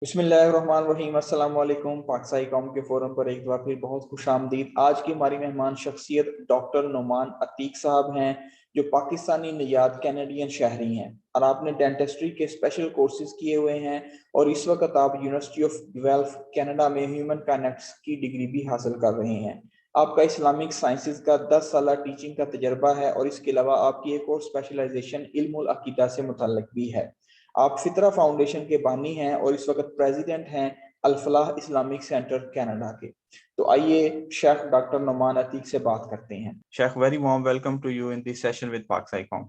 بسم اللہ الرحمن الرحیم۔ السلام علیکم۔ پاکستانی قوم کے فورم پر ایک بار پھر بہت خوش آمدید۔ آج کی ہماری مہمان شخصیت ڈاکٹر نعمان عتیق صاحب ہیں، جو پاکستانی نژاد کینیڈین شہری ہیں، اور آپ نے ڈینٹسٹری کے اسپیشل کورسز کیے ہوئے ہیں، اور اس وقت آپ یونیورسٹی آف گیلف کینیڈا میں ہیومن کائنیکٹس کی ڈگری بھی حاصل کر رہے ہیں۔ آپ کا اسلامک سائنسز کا 10 سالہ ٹیچنگ کا تجربہ ہے، اور اس کے علاوہ آپ کی ایک اور اسپیشلائزیشن علم العقیدہ سے متعلق بھی ہے۔ آپ فطرہ فاؤنڈیشن کے بانی ہیں اور اس وقت پریزیڈنٹ ہیں الفلاح اسلامک سینٹر کینیڈا کے۔ تو آئیے شیخ ڈاکٹر نعمان عتیق سے بات کرتے ہیں۔ شیخ، very warm welcome to you in this session with پاک سائی قوم۔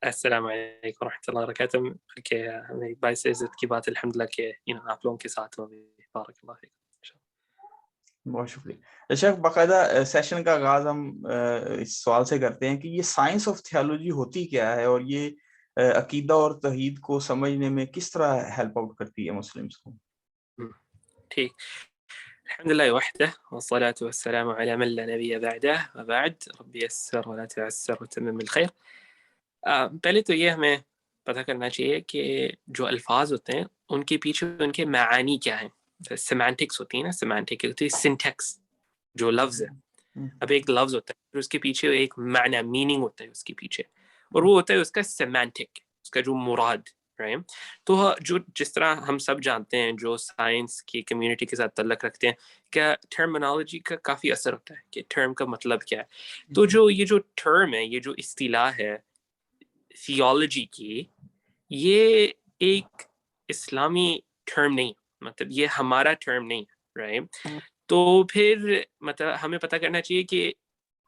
السلام علیکم ورحمۃ اللہ وبرکاتہ۔ کہ میری باعث عزت کی بات الحمدللہ کہ آپ لوگوں کے ساتھ ہوں۔ بارک اللہ فیکم۔ بہت شکریہ شیخ۔ باقاعدہ سیشن کا آغاز ہم اس سوال سے کرتے ہیں کہ یہ سائنس آف تھیولوجی ہوتی کیا ہے، اور یہ عقیدہ اور توحید کو سمجھنے میں کس طرح ہیلپ آؤٹ کرتی ہے مسلمس کو؟ ٹھیک، الحمدللہ وحدہ والصلاة والسلام علی من لا نبی بعدہ وبعد رب یسر ولا تعسر وتمم بالخیر۔ پہلے تو یہ ہمیں پتہ کرنا چاہیے کہ جو الفاظ ہوتے ہیں ان کے پیچھے ان کے معانی کیا ہیں۔ سیمانٹکس ہوتی ہیں نا، سیمانٹک ہوتی ہے سنٹیکس، جو لفظ ہے۔ اب ایک لفظ ہوتا ہے پھر اس کے پیچھے ایک معنی، میننگ ہوتا ہے اس کے پیچھے، اور وہ ہوتا ہے اس کا سیمانٹک، اس کا جو مراد ہے۔ تو جو جس طرح ہم سب جانتے ہیں جو سائنس کی کمیونٹی کے ساتھ تعلق رکھتے ہیں، کیا ٹرمنالوجی کا کافی اثر ہوتا ہے کہ ٹرم کا مطلب کیا ہے۔ تو جو یہ جو ٹرم ہے، یہ جو اصطلاح ہے تھیولوجی کی، یہ ایک اسلامی ٹرم نہیں، مطلب یہ ہمارا ٹرم نہیں، رائٹ۔ تو پھر مطلب ہمیں پتہ کرنا چاہیے کہ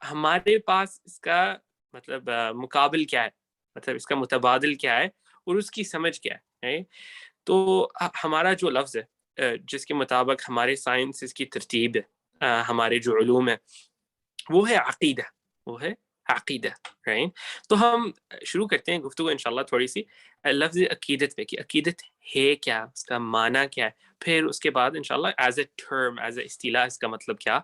ہمارے پاس اس کا مطلب مقابل کیا ہے، مطلب اس کا متبادل کیا ہے، اور اس کی سمجھ کیا ہے۔ تو ہمارا جو لفظ ہے جس کے مطابق ہمارے سائنس کی ترتیب ہے، ہمارے جو علوم ہے، وہ ہے عقیدہ، وہ ہے عقیدہ، رائٹ۔ تو ہم شروع کرتے ہیں گفتگو انشاءاللہ تھوڑی سی لفظ عقیدت پہ، کہ عقیدت ہے کیا، اس کا معنی کیا ہے، پھر اس کے بعد انشاءاللہ as a term, as a اصطلاح اس کا مطلب کیا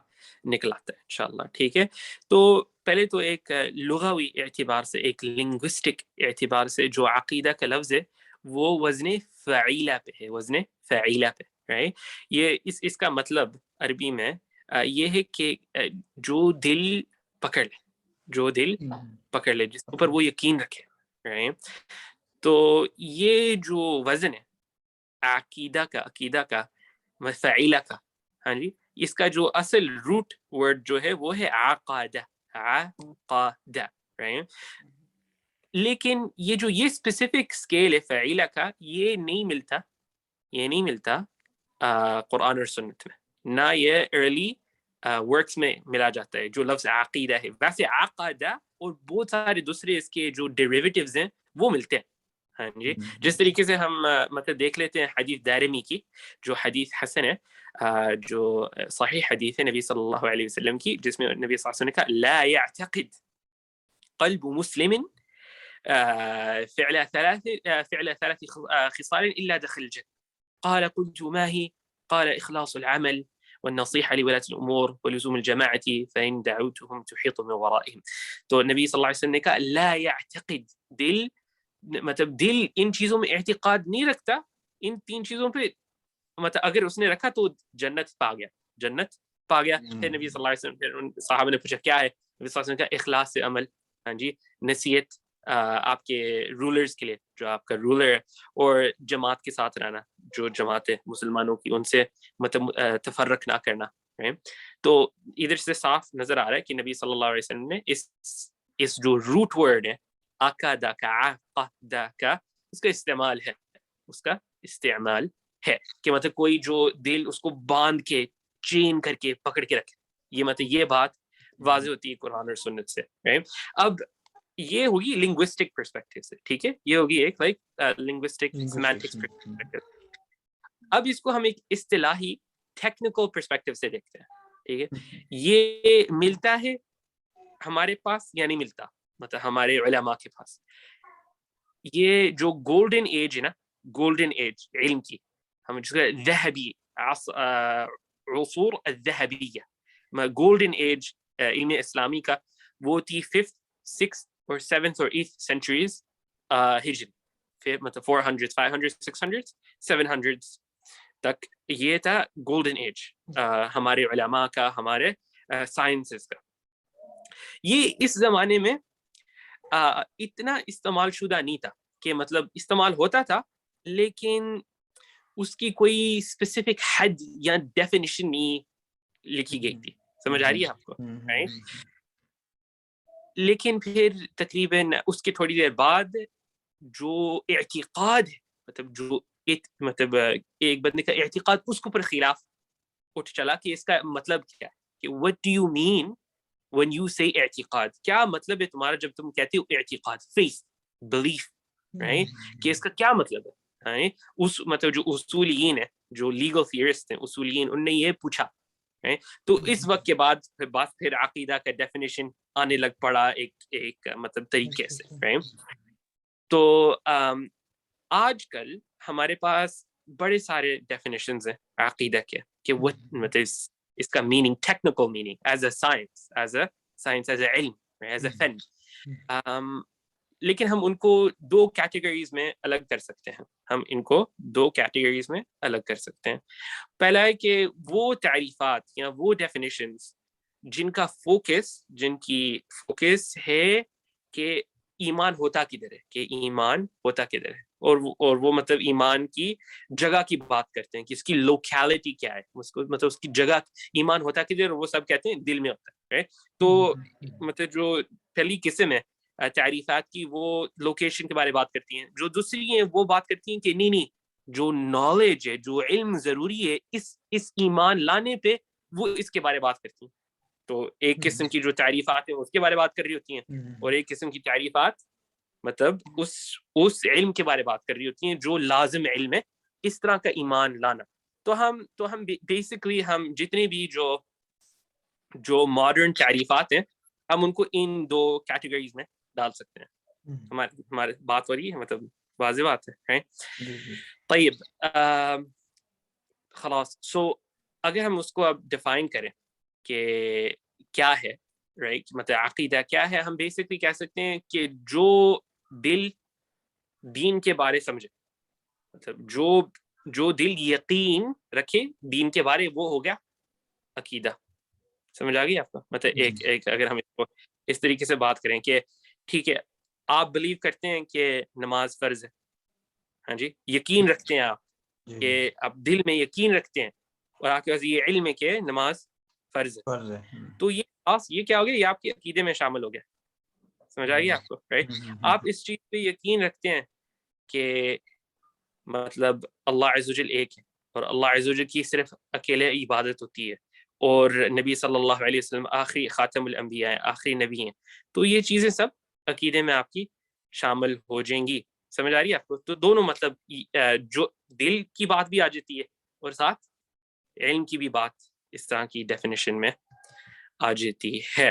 نکل آتا ہے انشاءاللہ، ٹھیک ہے۔ تو پہلے تو ایک لغوی اعتبار سے، ایک لنگوسٹک اعتبار سے جو عقیدہ کا لفظ ہے وہ وزن فعیلہ پہ ہے، وزن فعیلہ پہ، رائٹ۔ یہ اس کا مطلب عربی میں یہ ہے کہ جو دل پکڑ لے، جو دل پکڑ لے، جس اوپر وہ یقین رکھے، رائٹ۔ تو یہ جو وزن ہے عقیدہ کا فعیلہ کا، ہاں جی، اس کا جو اصل روٹ ورڈ جو ہے وہ ہے عقادہ، عقادہ، رائٹ۔ لیکن یہ اسپیسیفک اسکیل ہے فعیلہ کا، یہ نہیں ملتا قرآن اور سنت میں، نہ یہ ارلی ورکس میں ملا جاتا ہے جو لفظ عقیدہ ہے۔ ویسے عقیدہ اور بہت سارے دوسرے اس کے جو ڈیریویٹیوز ہیں وہ ملتے ہیں، ہاں جی۔ جس طریقے سے ہم مطلب دیکھ لیتے ہیں حدیث دارمی کی، جو حدیث حسن ہے، جو صحیح حدیث ہے نبی صلی اللہ علیہ وسلم کی، جس میں نبی صلی اللہ علیہ وسلم نے کہا لا يعتقد قلب مسلم فعل ثلاث خصال الا دخل الجنة. قال قلت ما هي؟ قال اخلاص العمل والنصيحة لولاة الأمور ولزوم الجماعة فإن دعوتهم تحيط من ورائهم. تو نبی صلی اللہ علیہ وسلم نے کہا لا يعتقد، دل مطلب دل ان چیزوں میں اعتقاد نہیں رکھتا، ان تین چیزوں پہ مطلب اگر اس نے رکھا تو جنت پا گیا، جنت پا گیا۔ پھر نبی صلی اللہ علیہ وسلم، پھر صحابہ نے پوچھا کیا ہے، نبی صلی اللہ علیہ وسلم نے کہا اخلاص سے عمل، ہاں جی، نصیحت آپ کے رولرز کے لیے، جو آپ کا رولر ہے، اور جماعت کے ساتھ رہنا، جو جماعت ہے مسلمانوں کی، ان سے مطلب تفرق نہ کرنا۔ تو ادھر سے صاف نظر آ رہا ہے کہ نبی صلی اللہ علیہ وسلم نے اس جو روٹ ورڈ ہے عقدہ کا، عقدہ کا، اس کا استعمال ہے، اس کا استعمال ہے کہ مطلب کوئی جو دل اس کو باندھ کے چین کر کے پکڑ کے رکھے، یہ مطلب یہ بات واضح ہوتی ہے قرآن اور سنت سے۔ اب یہ ہوگی لنگوسٹک پرسپیکٹیو سے، ٹھیک ہے، یہ ہوگی ایک لائک لنگوسٹک سیمانٹکس پرسپیکٹیو۔ اب اس کو ہم ایک اصطلاحی ٹیکنیکل پرسپیکٹیو سے دیکھتے ہیں، ٹھیک ہے۔ یہ ملتا ہے ہمارے پاس یا نہیں ملتا، مطلب ہمارے علماء کے پاس۔ یہ جو گولڈن ایج ہے نا، گولڈن ایج علم کی، ہم جس کا ذہبی عصور الذہبیہ، گولڈن ایج علم اسلامی کا، وہ تھی 5th 6th اور 7th اور 8th centuries ہجری، پھر مطلب 400 500 600 700 تک یہ تھا گولڈن ایج ہمارے علماء کا, ہمارے سائنسز کا. یہ اس زمانے میں اتنا استعمال شدہ نہیں تھا, کہ مطلب استعمال ہوتا تھا لیکن اس کی کوئی اسپیسیفک حد یا ڈیفینیشن نہیں لکھی گئی تھی. سمجھ آ رہی ہے آپ کو؟ لیکن پھر تقریباً اس کے تھوڑی دیر بعد جو اعتقاد ہے, مطلب جو مطلب ایک بندے کا اعتقاد اس کے اوپر خلاف اٹھ چلا کہ اس کا مطلب کیا ہے, کہ what do you mean when you say اعتقاد, کیا مطلب ہے تمہارا جب تم کہتے ہو اعتقاد, faith, belief, right, کہ اس کا کیا مطلب ہے. اس مطلب جو اصولیین ہیں, جو لیگل تھیورسٹ ہیں, اصولیین, ان نے یہ پوچھا. تو اس وقت کے بعد پھر عقیدہ کا ڈیفینیشن آنے لگ پڑا ایک مطلب طریقے سے. تو آج کل ہمارے پاس بڑے سارے ڈیفینیشنز ہیں عقیدہ کے, کہ وہ مطلب اس کا meaning, technical meaning, as a science, as a علم, ایز اے فن. لیکن ہم ان کو دو کیٹیگریز میں الگ کر سکتے ہیں. ہم ان کو دو کیٹیگریز میں الگ کر سکتے ہیں. پہلا ہے کہ وہ تعریفات یا وہ ڈیفینیشنز جن کی فوکس ہے کہ ایمان ہوتا کدھر ہے, کہ ایمان ہوتا کدھر ہے, اور وہ مطلب ایمان کی جگہ کی بات کرتے ہیں کہ اس کی لوکیلٹی کیا ہے, مطلب اس کی جگہ, ایمان ہوتا کدھر, وہ سب کہتے ہیں دل میں ہوتا ہے. تو مطلب جو پہلی قسم ہے تعریفات کی, وہ لوکیشن کے بارے بات کرتی ہیں. جو دوسری ہیں وہ بات کرتی ہیں کہ نہیں, جو نالج ہے, جو علم ضروری ہے اس ایمان لانے پہ, وہ اس کے بارے بات کرتی ہیں. تو ایک قسم کی جو تعریفات ہیں اس کے بارے بات کر رہی ہوتی ہیں, اور ایک قسم کی تعریفات مطلب اس علم کے بارے بات کر رہی ہوتی ہیں جو لازم علم ہے, اس طرح کا ایمان لانا. تو ہم بیسکلی ہم جتنے بھی جو ماڈرن تعریفات ہیں, ہم ان کو ان دو کیٹیگریز میں ڈال سکتے ہیں. ہمارے بات ہو رہی ہے, مطلب واضح بات ہے. طیب, خلاص. سو اگر ہم اس کو اب ڈیفائن کریں کہ کیا ہے, رائٹ, مطلب عقیدہ کیا ہے, ہم بیسکلی کہہ سکتے ہیں کہ جو دل دین کے بارے سمجھے, مطلب جو دل یقین رکھے دین کے بارے, وہ ہو گیا عقیدہ. سمجھ آ گئی آپ کو؟ مطلب ایک اگر ہم اس کو اس طریقے سے بات کریں کہ ٹھیک ہے, آپ بلیو کرتے ہیں کہ نماز فرض ہے, ہاں جی, یقین رکھتے ہیں آپ کہ آپ دل میں یقین رکھتے ہیں, اور آپ کے پاس یہ علم ہے کہ نماز فرض ہے, تو یہ کیا ہو گیا, یہ آپ کے عقیدے میں شامل ہو گیا. سمجھ آئیے آپ کو, رائٹ. آپ اس چیز پہ یقین رکھتے ہیں کہ مطلب اللہ عز و جل ایک ہے, اور اللہ عز و جل کی صرف اکیلے عبادت ہوتی ہے, اور نبی صلی اللہ علیہ وسلم آخری خاتم الانبیاء ہیں, آخری نبی ہیں. تو یہ چیزیں سب عقیدے میں آپ کی شامل ہو جائیں گی. سمجھ آ رہی ہے آپ کو؟ تو دونوں مطلب جو دل کی بات بھی آ جاتی ہے, اور ساتھ علم کی بھی بات اس طرح کی ڈیفینیشن میں آ جاتی ہے.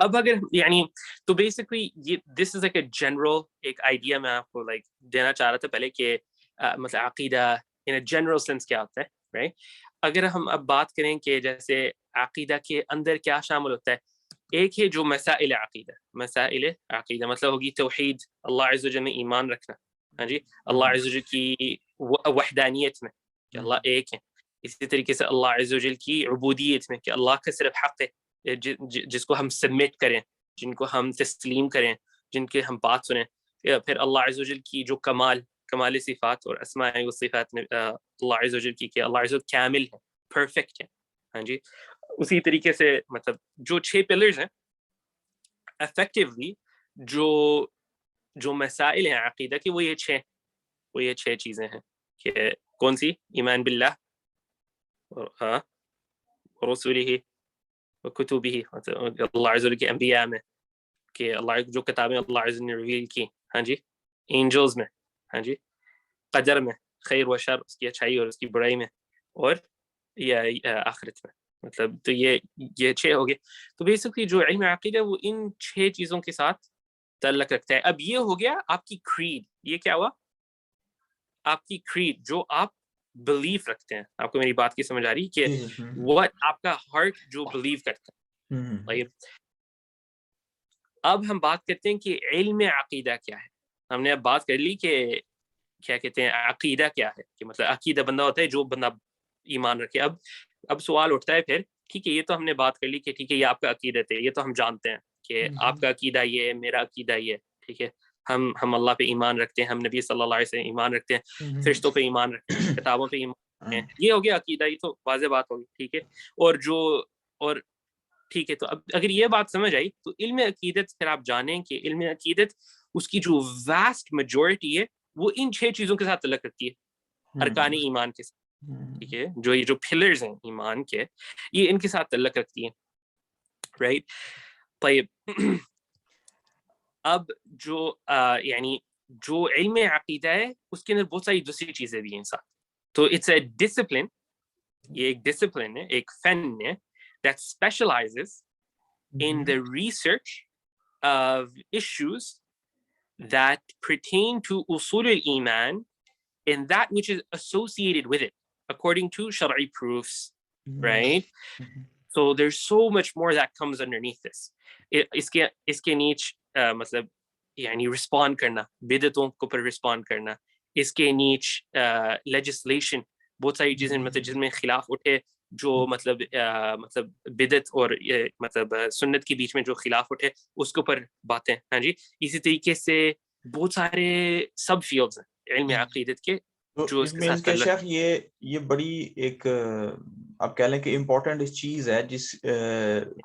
اب اگر یعنی تو بیسکلی یہ دس از لائک اے جنرل ایک آئیڈیا میں آپ کو لائک دینا چاہ رہا تھا پہلے, کہ مطلب عقیدہ ان اے جنرل سینس کیا ہوتا ہے, رائٹ. اگر ہم اب بات کریں کہ جیسے عقیدہ کے اندر کیا شامل ہوتا ہے, ایک ہے جو مسائل عقیدہ مطلب ہوگی توحید, اللہ عز و جل میں ایمان رکھنا, ہاں جی, اللہ عز و جل کی وحدانیت میں کہ اللہ ایک ہے. اسی طریقے سے اللہ عز و جل کی عبودیت میں کہ اللہ کا صرف حق ہے جس کو ہم سبمٹ کریں, جن کو ہم تسلیم کریں, جن کے ہم بات سنیں. پھر اللہ عز و جل کی جو کمال صفات اور اسماء و صفات میں اللہ عز و جل کی کہ اللہ عز و جل کامل ہے, پرفیکٹ ہے, ہاں جی. اسی طریقے سے مطلب جو 6 پلرز ہیں افیکٹولی جو مسائل ہیں عقیدہ کی, وہ یہ 6 چیزیں ہیں کہ کون سی, ایمان باللہ اور رسولہ وکتبہ, اللہ عز و جل کے انبیاء میں کہ اللہ جو کتابیں اللہ عز و جل نے ریویل کی, ہاں جی, اینجلز میں, ہاں جی, قدر میں, خیر و شر, اس کی اچھائی اور اس کی برائی میں, اور یہ آخرت میں. مطلب تو یہ 6 ہو گئے. تو بیسکلی جو علم عقیدہ وہ ان 6 چیزوں کے ساتھ تعلق رکھتا ہے. اب یہ ہو گیا آپ کی کریڈ. یہ کیا ہوا, آپ کی کریڈ, جو آپ بلیف رکھتے ہیں. آپ کو میری بات کی سمجھ آ رہی کہ what آپ کا ہارٹ جو بلیو کرتا ہے. اب ہم بات کرتے ہیں کہ علم عقیدہ کیا ہے. ہم نے اب بات کر لی کہ کیا کہتے ہیں عقیدہ کیا ہے, کہ مطلب عقیدہ بندہ ہوتا ہے جو بندہ ایمان رکھے. اب سوال اٹھتا ہے پھر, ٹھیک ہے یہ تو ہم نے بات کر لی کہ ٹھیک ہے یہ آپ کا عقیدت ہے, یہ تو ہم جانتے ہیں کہ آپ کا عقیدہ یہ ہے, میرا عقیدہ یہ ہے, ٹھیک ہے, ہم اللہ پہ ایمان رکھتے ہیں, ہم نبی صلی اللہ علیہ وسلم ایمان رکھتے ہیں, فرشتوں پہ ایمان رکھتے ہیں, کتابوں پہ ایمان رکھتے ہیں, یہ ہو گیا عقیدہ, یہ تو واضح بات ہوگی, ٹھیک ہے. اور ٹھیک ہے, تو اب اگر یہ بات سمجھ آئی تو علم عقیدت پھر آپ جانیں کہ علم عقیدت اس کی جو واسٹ میجورٹی ہے وہ ان 6 چیزوں کے ساتھ تعلق رکھتی ہے, ارکان ایمان کے ساتھ, ٹھیک ہے, جو یہ جو پلرز ہیں ایمان کے, یہ ان کے ساتھ تعلق رکھتی ہیں, رائٹ. طيب اب جو یعنی جو علم عقیدہ ہے اس کے اندر بہت ساری دوسری چیزیں بھی ہیں ساتھ. تو اٹس اے ڈسپلن, یہ ایک ڈسپلن ہے, ایک فن ہے that specializes in the research of issues that pertain to usul al-iman and that which is associated with it according to shar'i proofs, right? So there's so much more that comes underneath this. اس کے نیچ مطلب یعنی respond کرنا, بدعتوں کو پر respond کرنا, اس کے نیچ legislation, بہت ساری چیزیں مطلب جس میں خلاف اٹھے, جو مطلب بدعت اور مطلب سنت کے بیچ میں جو خلاف اٹھے اس کے اوپر باتیں, ہاں جی. اسی طریقے سے بہت سارے سب فیلڈز ہیں علم عقیدت کے جو اس کے ساتھ کہ شیخ یہ بڑی ایک آپ کہہ لیں کہ امپورٹنٹ چیز ہے جس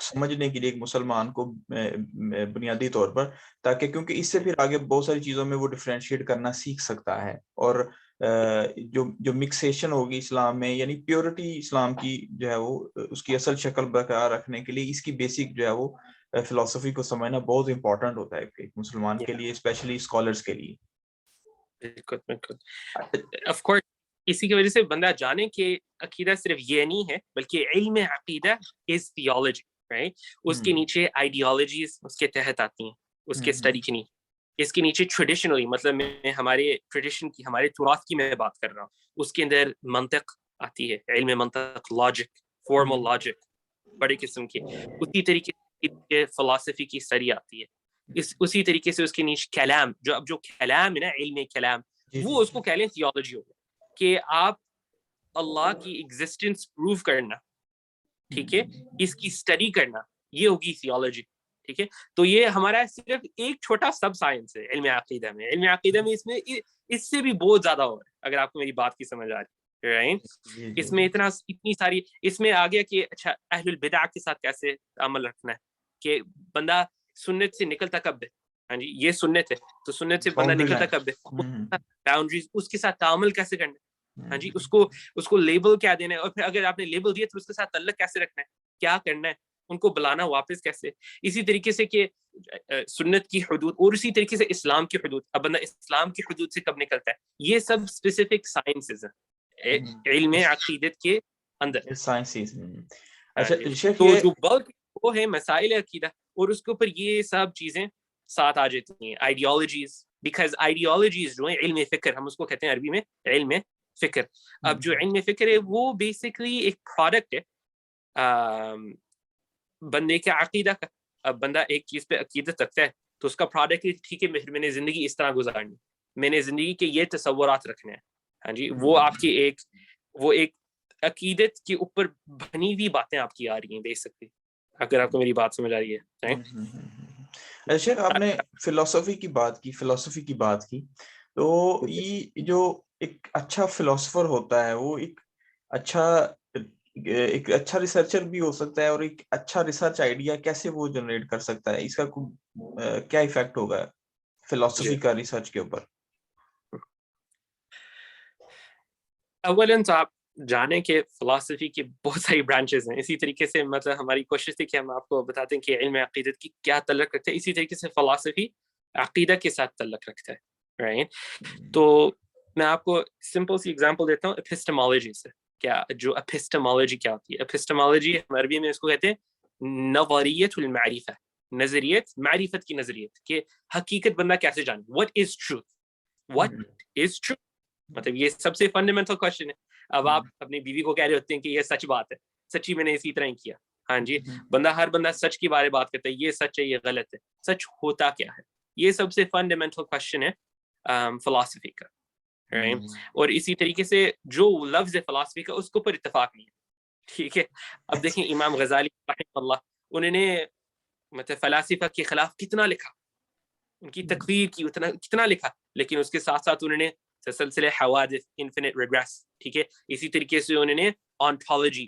سمجھنے کے لیے ایک مسلمان کو بنیادی طور پر, تاکہ کیونکہ اس سے پھر آگے بہت ساری چیزوں میں وہ ڈفرینشیٹ کرنا سیکھ سکتا ہے, اور جو مکسیشن ہوگی اسلام میں, یعنی پیورٹی اسلام کی جو ہے وہ اس کی اصل شکل برقرار رکھنے کے لیے اس کی بیسک جو ہے وہ فلسفی کو سمجھنا بہت امپورٹنٹ ہوتا ہے ایک مسلمان کے لیے, اسپیشلی اسکالرس کے لیے. بالکل بالکل, آف کورس اسی کی وجہ سے بندہ جانے کہ عقیدہ صرف یہ نہیں ہے بلکہ علم عقیدہ از تھیولوجی, رائٹ. اس کے نیچے آئیڈیالوجیز اس کے تحت آتی ہیں, اس کے اسٹڈی کے نیچے, اس کے نیچے ٹریڈیشنلی, مطلب میں ہمارے ٹریڈیشن کی, ہمارے تراث کی میں بات کر رہا ہوں, اس کے اندر منطق آتی ہے, علم منطق, لاجک, فارمل لاجک بڑے قسم کی, اسی طریقے سے فلسفی کی اسٹڈی آتی ہے, اسی طریقے سے اس کے نیچے کلام, جو کلام ہے نا, علم کلام, وہ اس کو کہہ لیں تھیولوجی ہوگا, کہ آپ اللہ کی ایگزسٹنس پروو کرنا, ٹھیک ہے, اس کی اسٹڈی کرنا, یہ ہوگی تھیولوجی, ٹھیک ہے. تو یہ ہمارا صرف ایک چھوٹا سب سائنس ہے علم عقیدہ میں. علم عقیدہ میں اس سے بھی بہت زیادہ ہو رہا ہے, اگر آپ کو میری بات کی سمجھ آ رہی ہے, رائٹ. اس میں اتنی ساری, اس میں آ گیا کہ اچھا اہل البدع کے ساتھ کیسے عمل رکھنا ہے, کہ بندہ سنت سے نکلتا کب ہے, ہاں جی یہ سنت ہے تو سنت سے بندہ نکلتا کب ہے, باؤنڈریز اس کے ساتھ تعامل کیسے کرنا ہے, ہاں جی, اس کو لیبل کیا دینا ہے, اور پھر اگر آپ نے لیبل دیا تو اس کے ساتھ تعلق کیسے رکھنا ہے, کیا کرنا ہے, ان کو بلانا واپس کیسے. اسی طریقے سے کہ سنت کی حدود, اور اسی طریقے سے اسلام کی حدود, اب بندہ اسلام کی حدود سے کب نکلتا ہے, یہ سب اسپیسیفک سائنسز ہیں علم عقیدت کے اندر. تو جو بلک وہ ہے مسائل عقیدہ, اور اس کے اوپر یہ سب چیزیں ساتھ آ جاتی ہیں, آئیڈیالوجیز, بیکاز آئیڈیالوجیز جو ہیں علم فکر, ہم اس کو کہتے ہیں عربی میں علم فکر. اب جو علم فکر ہے وہ بیسکلی ایک پروڈکٹ ہے بندے کے عقیدہ کا. اب بندہ ایک چیز پہ عقیدت رکھتا ہے تو اس کا پروڈکٹ ہے, ٹھیک ہے میں نے زندگی اس طرح گزارنی, میں نے زندگی کے یہ تصورات رکھنے ہیں, ہاں جی, وہ آپ کی ایک عقیدت کے اوپر بنی ہوئی باتیں آپ کی آ رہی ہیں بیسکلی, اگر آپ کو میری بات سمجھ آ رہی ہے. شیخ آپ نے فلسفی کی بات کی, تو یہ جو ایک اچھا فلسفر ہوتا ہے وہ ایک اچھا ریسرچر بھی ہو سکتا ہے, اور ایک اچھا ریسرچ آئیڈیا کیسے وہ جنریٹ کر سکتا ہے, اس کا کیا ایفیکٹ ہوگا فلسفی کا ریسرچ کے اوپر؟ اولاً تو آپ جانے کہ فلسفی کی بہت ساری برانچز ہیں, اسی طریقے سے مطلب ہماری کوشش تھی کہ ہم آپ کو بتاتے ہیں کہ علم عقیدت کی کیا تعلق رکھتا ہے, اسی طریقے سے فلسفی عقیدہ کے ساتھ تعلق رکھتا ہے, رائٹ. تو میں آپ کو سمپل سی ایگزامپل دیتا ہوں اپسٹمالوجی سے. کیا جو اپسٹمالوجی کیا ہوتی ہے, اپسٹمالوجی عربی میں اس کو کہتے ہیں نظریت المعرفہ, نظریت معرفت کی نظریت, کہ حقیقت بندہ کیسے جانے, what is truth, مطلب یہ سب سے فنڈامنٹل کوشچن ہے. اب آپ اپنی بیوی کو کہہ رہے ہوتے ہیں کہ یہ سچ بات ہے, سچی میں نے اسی طرح ہی کیا, ہاں جی, ہر بندہ سچ کے بارے بات کرتا ہے, یہ سچ ہے یہ غلط ہے, سچ ہوتا کیا ہے, یہ سب سے فنڈامنٹل کوشچن ہے فلسفی کا, right? اور اسی طریقے سے جو لفظ فلسفی کا اس کے اوپر اتفاق نہیں ہے, ٹھیک ہے. اب دیکھیں امام غزالی رحمہ اللہ, انہوں نے مطلب فلاسفہ کے خلاف کتنا لکھا, ان کی تکفیر کی اتنا کتنا لکھا, لیکن اس کے ساتھ ساتھ انہوں نے تسلسل حوادث, انفینٹ ریگریس, ٹھیک ہے. اسی طریقے سے انہوں نے ontology,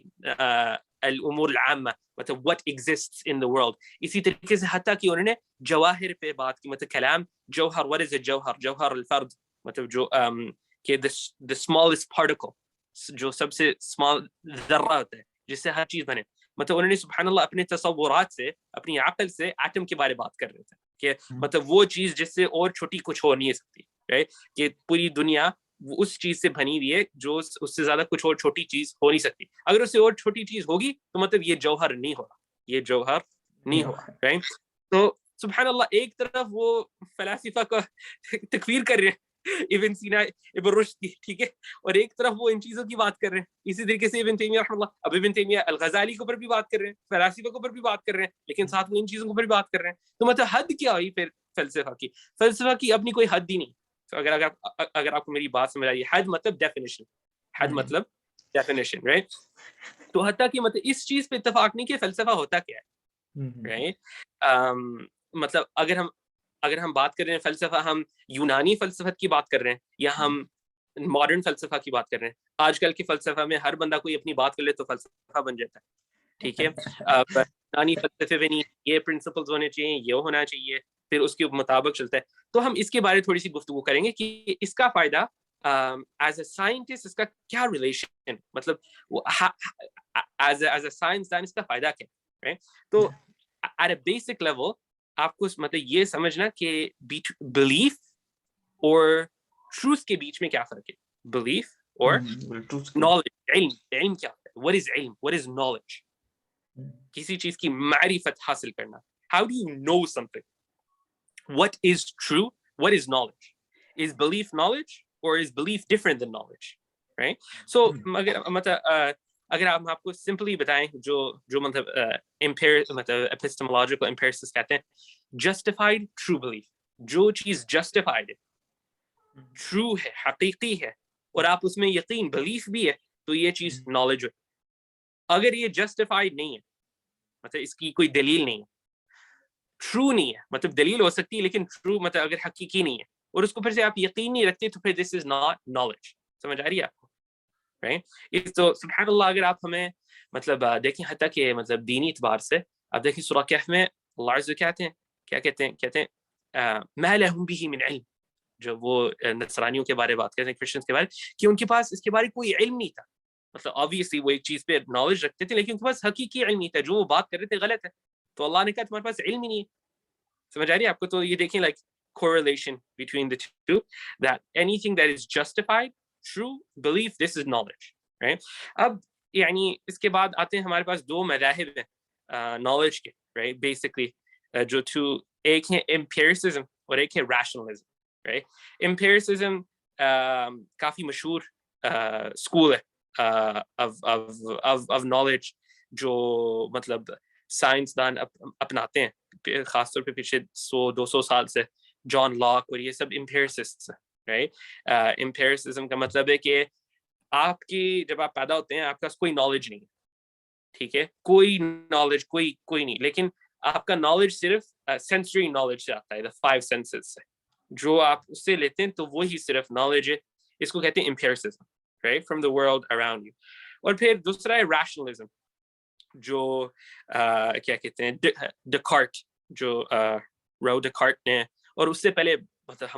الامور العامہ, مطلب what exists in the world. اسی طریقے سے حتیٰ کہ انہوں نے جواہر پہ بات کی, مطلب کلام جوہر, what is a جوہر, جوہر الفرد, مطلب جو کہ the smallest particle, جو سب سے small ذرہ ہوتا ہے جس سے ہر چیز بنے. مطلب انہوں نے سبحان اللہ اپنے تصورات سے, اپنی عقل سے ایٹم کے بارے بات کر رہے تھے کہ مطلب وہ چیز جس سے اور چھوٹی کچھ ہو نہیں سکتی, کہ پوری دنیا اس چیز سے بنی ہوئی ہے جو اس سے زیادہ کچھ اور چھوٹی چیز ہو نہیں سکتی. اگر اس سے اور چھوٹی چیز ہوگی تو مطلب یہ جوہر نہیں ہوگا, یہ جوہر نہیں ہوگا. تو سبحان اللہ ایک طرف وہ فلاسفہ کا تکفیر کر رہے ہیں ابن سینا, ابن رشد کی, ٹھیک ہے, اور ایک طرف وہ ان چیزوں کی بات کر رہے ہیں. اسی طریقے سے ابن تیمیہ رحمہ اللہ, اب ابن تیمیہ الغزالی کے اوپر بھی بات کر رہے ہیں, فلاسفہ کے اوپر بھی بات کر رہے ہیں, لیکن ساتھ میں ان چیزوں کے اوپر بھی بات کر رہے ہیں. تو مطلب حد کیا ہوئی پھر فلسفہ کی؟ فلسفہ کی اپنی کوئی حد ہی نہیں. تو اگر آپ کو میری بات سمجھ آئی, حد مطلب ڈیفینیشن, حد مطلب ڈیفینیشن, رائٹ. تو حتیٰ کہ مطلب اس چیز پہ اتفاق نہیں کہ فلسفہ ہوتا کیا ہے, رائٹ. مطلب اگر ہم بات کر رہے ہیں فلسفہ, ہم یونانی فلسفت کی بات کر رہے ہیں یا ہم ماڈرن فلسفہ کی بات کر رہے ہیں. آج کل کے فلسفہ میں ہر بندہ کوئی اپنی بات کر لے تو فلسفہ بن جاتا ہے, ٹھیک ہے. یونانی فلسفے میں نہیں, یہ پرنسپلز ہونے چاہیے, یہ ہونا چاہیے, پھر اس کے مطابق چلتا ہے. تو ہم اس کے بارے تھوڑی سی گفتگو کریں گے کہ اس کا فائدہ ایز اے سائنٹسٹ, اس کا کیا ریلیشن, مطلب ایز اے سائنسدان اس کا فائدہ کیا ہے. تو ایٹ اے بیسک لیول آپ کو مطلب یہ سمجھنا کہ بلیف اور ٹروتھ کے بیچ میں کیا فرق ہے. بلیف اور نالج, علم کیا ہوتا ہے, what is علم, what is knowledge, کسی چیز کی معرفت حاصل کرنا. How do you know something? What is true? What is knowledge? Is belief knowledge or is belief different than knowledge? Right? So اگر آپ کو سمپلی بتائیں جو مطلب epistemological empiricists کہتے ہیں, justified true belief, جو چیز justified ہے, true ہے, حقیقی ہے, اور آپ اس میں یقین belief بھی ہے, تو یہ چیز knowledge ہے. اگر یہ justified نہیں ہے, مطلب اس کی کوئی دلیل نہیں ہے, ٹرو نہیں ہے, مطلب دلیل ہو سکتی ہے لیکن ٹرو مطلب اگر حقیقی نہیں ہے, اور اس کو پھر سے آپ یقین نہیں رکھتے, تو پھر دس از ناٹ نالج. سمجھ آ رہی ہے آپ کو, رائٹ. تو سبحان اللہ اگر آپ ہمیں مطلب دیکھیں حتیٰ کہ مطلب دینی اعتبار سے, آپ دیکھیں سورہ کہف میں اللہ عز و جل کہتے ہیں ما لہم بہ من علم, جو وہ نصرانیوں کے بارے بات کرتے ہیں, کرسچنز کے بارے, کہ ان کے پاس اس کے بارے کوئی علم نہیں تھا. مطلب obviously وہ ایک چیز پہ نالج رکھتے تھے لیکن ان کے پاس حقیقی علم نہیں تھا, جو وہ بات کر رہے تھے غلط ہے. تو اللہ نے کہا تمہارے پاس علم ہی نہیں ہے. سمجھ آ رہی ہے آپ کو؟ تو یہ دیکھیں like correlation between the two, that anything that is justified, true belief, this is knowledge, right. اب یعنی اس کے بعد آتے ہیں ہمارے پاس دو مذاہب ہیں knowledge کے, right, basically جو ایک ہے empiricism اور ایک ہے rationalism, right. empiricism کافی مشہور اسکول ہے of knowledge جو مطلب سائنسدان اپناتے ہیں, خاص طور پہ پچھلے 100-200 سال سے جان لاک اور یہ سب امپیرسسٹ ہیں, رائٹ. امپیرسزم کا مطلب ہے کہ آپ کی جب آپ پیدا ہوتے ہیں آپ کا کوئی نالج نہیں ہے, ٹھیک ہے, کوئی نالج کوئی نہیں, لیکن آپ کا نالج صرف سینسری نالج سے آتا ہے, the 5 senses سے, جو آپ اس سے لیتے ہیں تو وہی صرف نالج ہے. اس کو کہتے ہیں امپیرسزم, right, from the world around you. اور پھر دوسرا ہے ریشنلزم, جو کیا کہتے ہیں ڈیکارٹ, جو رو ڈیکارٹ نے, اور اس سے پہلے مطلب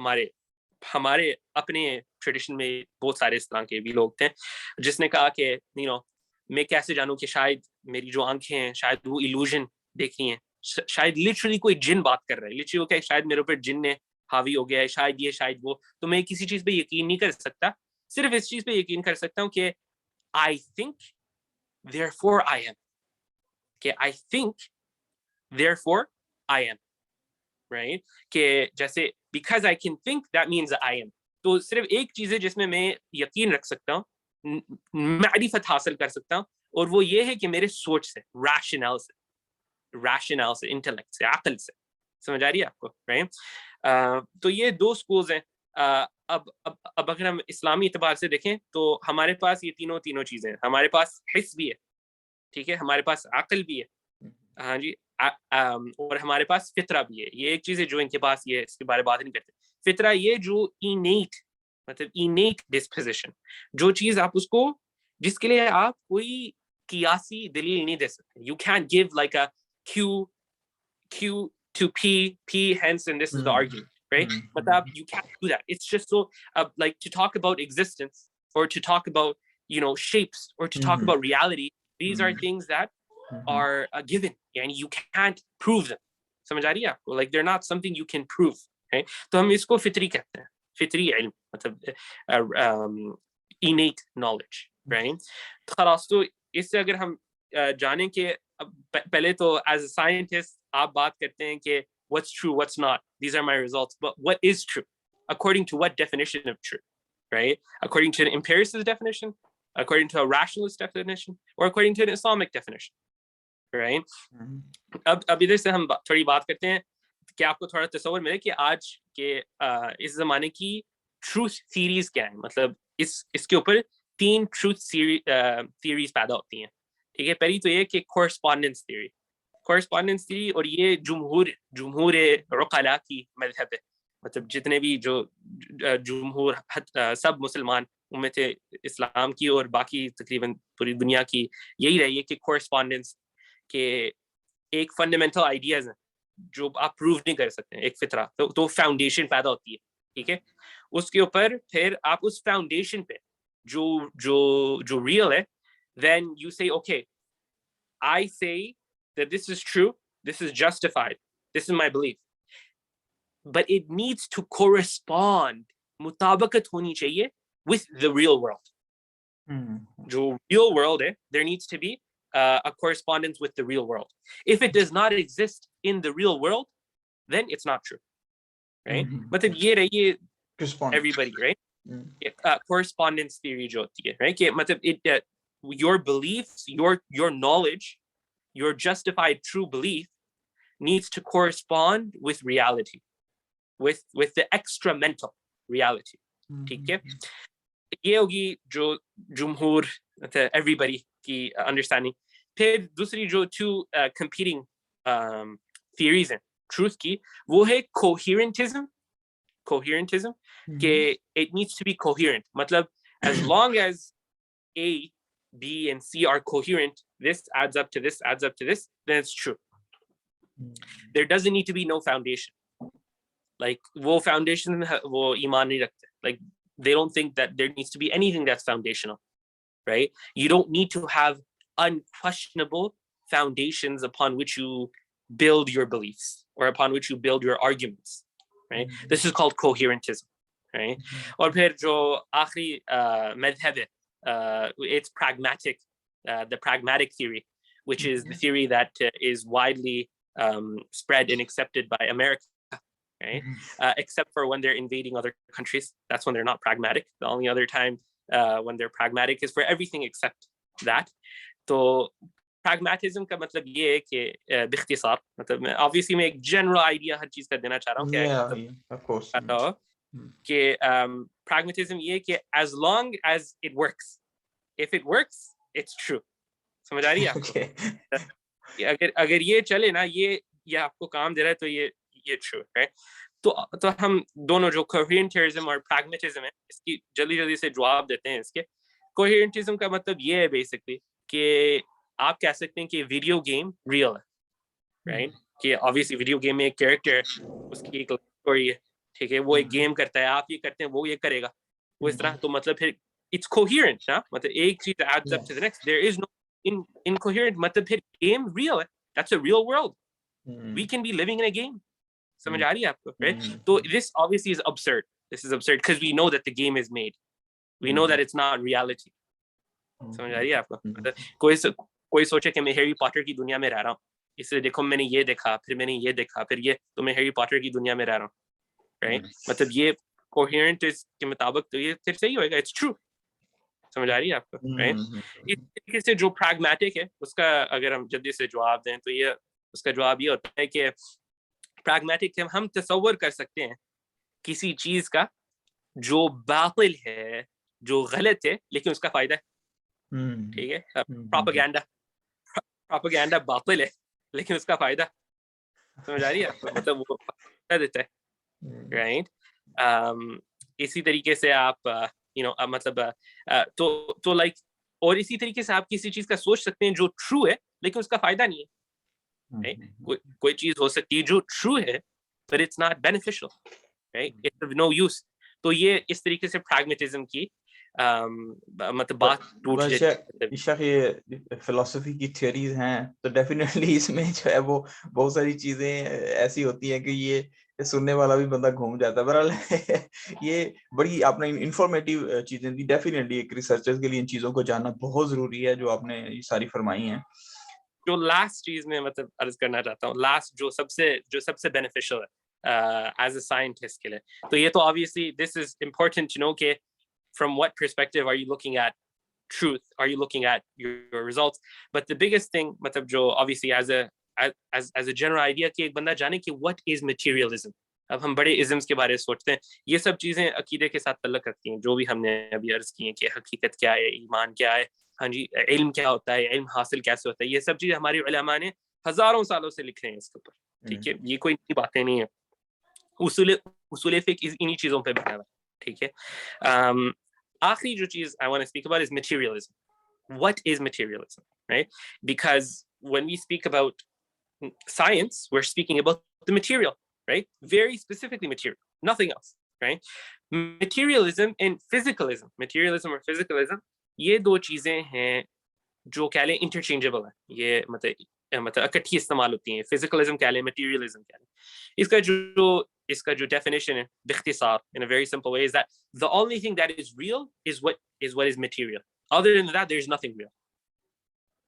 ہمارے اپنے ٹریڈیشن میں بہت سارے اس طرح کے بھی لوگ تھے, جس نے کہا کہ میں کیسے جانوں کہ شاید میری جو آنکھیں ہیں شاید وہ ایلوژن دیکھ رہی ہیں, شاید لٹرلی کوئی جن بات کر رہا ہے, لٹرلی وہ کہ شاید میرے اوپر جن نے حاوی ہو گیا ہے, شاید یہ شاید وہ. تو میں کسی چیز پہ یقین نہیں کر سکتا, صرف اس چیز پہ یقین کر سکتا ہوں کہ I think therefore I am, کہ I think therefore I am, right, کہ جیسے because I can think that means I am. تو صرف ایک چیز ہے جس میں یقین رکھ سکتا ہوں, معرفت حاصل کر سکتا ہوں, اور وہ یہ ہے کہ میرے سوچ سے, rational سے, انٹلیکٹ سے, عقل سے. سمجھ آ رہی ہے آپ کو, right. تو یہ دو سکولز ہیں. اب اگر ہم اسلامی اعتبار سے دیکھیں تو ہمارے پاس یہ تینوں چیزیں ہیں. ہمارے پاس حس بھی ہے, ٹھیک ہے, ہمارے پاس عقل بھی ہے, ہاں جی, اور ہمارے پاس فطرہ بھی ہے. یہ ایک چیز ہے جو ان کے پاس یہ ہے, اس کے بارے میں بات نہیں کرتے. فطرہ یہ جو انیٹ, مطلب انیٹ ڈسپوزیشن, جو چیز آپ اس کو, جس کے لیے آپ کوئی قیاسی دلیل نہیں دے سکتے. You can give like a Q to P hence and this is the argument, right? But you can't do that. It's just so like to talk about existence or to talk about, you know, shapes or to talk about reality. These are things that are given and you can't prove them. سمجھ آ رہی ہے آپ کو؟ Like they're not something you can prove, right? تو ہم اس کو فطری کہتے ہیں, فطری علم, مطلب innate knowledge, right? خلاص, تو اس سے اگر ہم جانیں کہ پہلے تو ایز اے سائنٹسٹ آپ بات کرتے ہیں کہ what's true, what's not, these are my results, but what is true according to what definition of true, right? According to an empiricist definition, according to a rationalist definition, or according to an Islamic definition, right? اب ادھر سے ہم تھوڑی بات کرتے ہیں کہ آپ کو تھوڑا تصور ملے کہ آج کے اس زمانے کی ٹروتھ تھیریز کیا ہیں. مطلب اس کے اوپر 3 ٹروتھ تھیریز پیدا ہوتی ہیں, ٹھیک ہے. پہلی تو یہ کہ کورسپونڈنس تھیوری, اور یہ جمہور عقلاء کی مذہب ہے. مطلب جتنے بھی جو جمہور سب مسلمان امت اسلام کی اور باقی تقریباً پوری دنیا کی یہی رہی ہے کہ کورسپونڈنس کے ایک فنڈامنٹل آئیڈیاز ہیں جو آپ پروو نہیں کر سکتے ہیں, ایک فطرہ, تو فاؤنڈیشن پیدا ہوتی ہے, ٹھیک ہے. اس کے اوپر پھر آپ اس فاؤنڈیشن پہ جو ریئل ہے, then you say, okay, I say that this is true, this is justified, this is my belief, but it needs to correspond, mutabaqat honi chahiye with the real world. Jo real world hai, there needs to be a correspondence with the real world. If it does not exist in the real world, then it's not true, right? Matlab ye rahi everybody, right? Correspondence theory jo hoti hai, right? Ke matlab your beliefs, your knowledge, your justified true belief needs to correspond with reality, with the extramental reality, ٹھیک ہے. یہ ہوگی جو جمہور everybody کی understanding. پھر دوسری جو 2 competing theories ہیں truth کی, وہ ہے coherentism, کہ it needs to be coherent. مطلب as long as A, B and C are coherent, this adds up to this, adds up to this, then it's true. There doesn't need to be no foundation. Like wo foundation wo iman nahi rakhte, like they don't think that there needs to be anything that's foundational, right? You don't need to have unquestionable foundations upon which you build your beliefs or upon which you build your arguments, right? This is called coherentism, right? Aur phir jo aakhri madhhab hai, it's pragmatic, the pragmatic theory, which is the theory that is widely spread and accepted by America, right? Except for when they're invading other countries, that's when they're not pragmatic. The only other time when they're pragmatic is for everything except that. So pragmatism کا مطلب یہ ہے کہ باختصار, مطلب obviously میں ایک general idea ہر چیز کا دینا چاہ رہا ہوں کہ کہ pragmatism یہ کہ as long as it works, if it works, it's true. سمجھ آ رہی ہے آپ کو؟ اگر یہ چلے نا, یہ آپ کو کام دے رہا ہے تو یہ true ہے. تو ہم دونوں جو coherentism اور pragmatism ہے, اس کی جلدی سے جواب دیتے ہیں. اس کے coherentism کا مطلب یہ ہے بیسکلی کہ آپ کہہ سکتے ہیں کہ ویڈیو گیم ریئل ہے, رائٹ؟ کہ obviously ویڈیو گیم میں ایک کیریکٹر ہے, اس کی ایک اسٹوری ہے, ٹھیک ہے, وہ ایک گیم کرتا ہے, آپ یہ کرتے ہیں, وہ یہ کرے گا, وہ اس طرح. تو مطلب پھر it's coherent, نا, مطلب ایک چیز adds up to the next. There is no incoherent, مطلب پھر game real ہے, that's a real world. We can be living in a game. سمجھ آ رہی ہے آپ کو, right? So this obviously is absurd. This is absurd because we know that the game is made. We know that it's not reality. سمجھ آ رہی ہے آپ کو؟ کوئی سوچے کہ میں ہیری پاٹر کی دنیا میں رہ رہا ہوں, اس لیے دیکھو میں نے یہ دیکھا, پھر میں نے یہ دیکھا, پھر یہ, تو میں ہیری پاٹر کی دنیا میں رہ رہا ہوں, right? مطلب یہ کوہیرنٹ کے مطابق تو یہ پھر صحیح ہوئے گا, it's true. سمجھ آ رہی ہے آپ کو, right? اس طریقے سے جو پریگمیٹک ہے, اس کا اگر ہم جلدی سے جواب دیں تو یہ, اس کا جواب یہ ہوتا ہے کہ پریگمیٹک ہم تصور کر سکتے ہیں کسی چیز کا جو باطل ہے, جو غلط ہے لیکن اس کا فائدہ ہے. ٹھیک ہے, پروپیگنڈا باطل ہے لیکن اس کا فائدہ, سمجھ آ رہی ہے آپ کو, مطلب وہ فائدہ دیتا ہے, رائٹ. اسی طریقے سے آپ مطلب تو لائک, اور اسی طریقے سے آپ کسی چیز کا سوچ سکتے ہیں جو ٹرو ہے لیکن اس کا فائدہ نہیں ہے. کوئی چیز ہو سکتی ہے جو ٹرو ہے but it's not beneficial, right? It's of no use. تو یہ اس طریقے سے پریگمیٹزم کی مطلب بات ٹوٹ جاتی ہے. یہ فلسفی کی تھیوریز ہیں تو ڈیفینیٹلی اس میں جو ہے وہ بہت ساری چیزیں ایسی ہوتی ہیں کہ یہ سننے والا بھی بندہ گھوم جاتا ہے. بہرحال یہ بڑی آپ نے انفارمیٹیو چیزیں دی. ڈیفینیٹلی ایک ریسرچرز کے لیے ان چیزوں کو جاننا بہت ضروری ہے جو آپ نے یہ ساری فرمائی ہیں. جو لاسٹ چیز میں مطلب عرض کرنا چاہتا ہوں, لاسٹ جو سب سے بینیفیشل ہے ایز اے سائنٹسٹ کے لیے, تو یہ تو obviously this is important to know کہ from what perspective are you looking at truth, are you looking at your results, but the biggest thing مطلب جو obviously as a general idea کہ ایک بندہ جانے کہ what is materialism. اب ہم بڑے ازمس کے بارے میں سوچتے ہیں, یہ سب چیزیں عقیدے کے ساتھ تعلق رکھتی ہیں جو بھی ہم نے ابھی عرض کی ہیں کہ حقیقت کیا ہے, ایمان کیا ہے, ہاں جی, علم کیا ہوتا ہے, علم حاصل کیسے ہوتا ہے, یہ سب چیزیں ہماری علماء نے ہزاروں سالوں سے لکھ رہے ہیں اس کے اوپر. ٹھیک ہے, یہ کوئی نئی باتیں نہیں ہیں. اصول فقہ انہی چیزوں پہ بنا ہوا ہے. ٹھیک ہے, آخری جو چیز I want to speak about is materialism. What is materialism, right? Because when we speak about science, we're speaking about the material, right? Very specifically material, nothing else, right? Materialism and physicalism, materialism or physicalism, یہ دو چیزیں ہیں جو کہہ لیں interchangeable ہیں. یہ مطلب اکٹھی استعمال ہوتی ہیں. فزیکلزم کہہ لیں, مٹیریلزم کہہ لیں. اس کا جو ڈیفینیشن ہے باختصار in a very simple way is that the only thing that is real is what is material. Other than that, there is nothing real.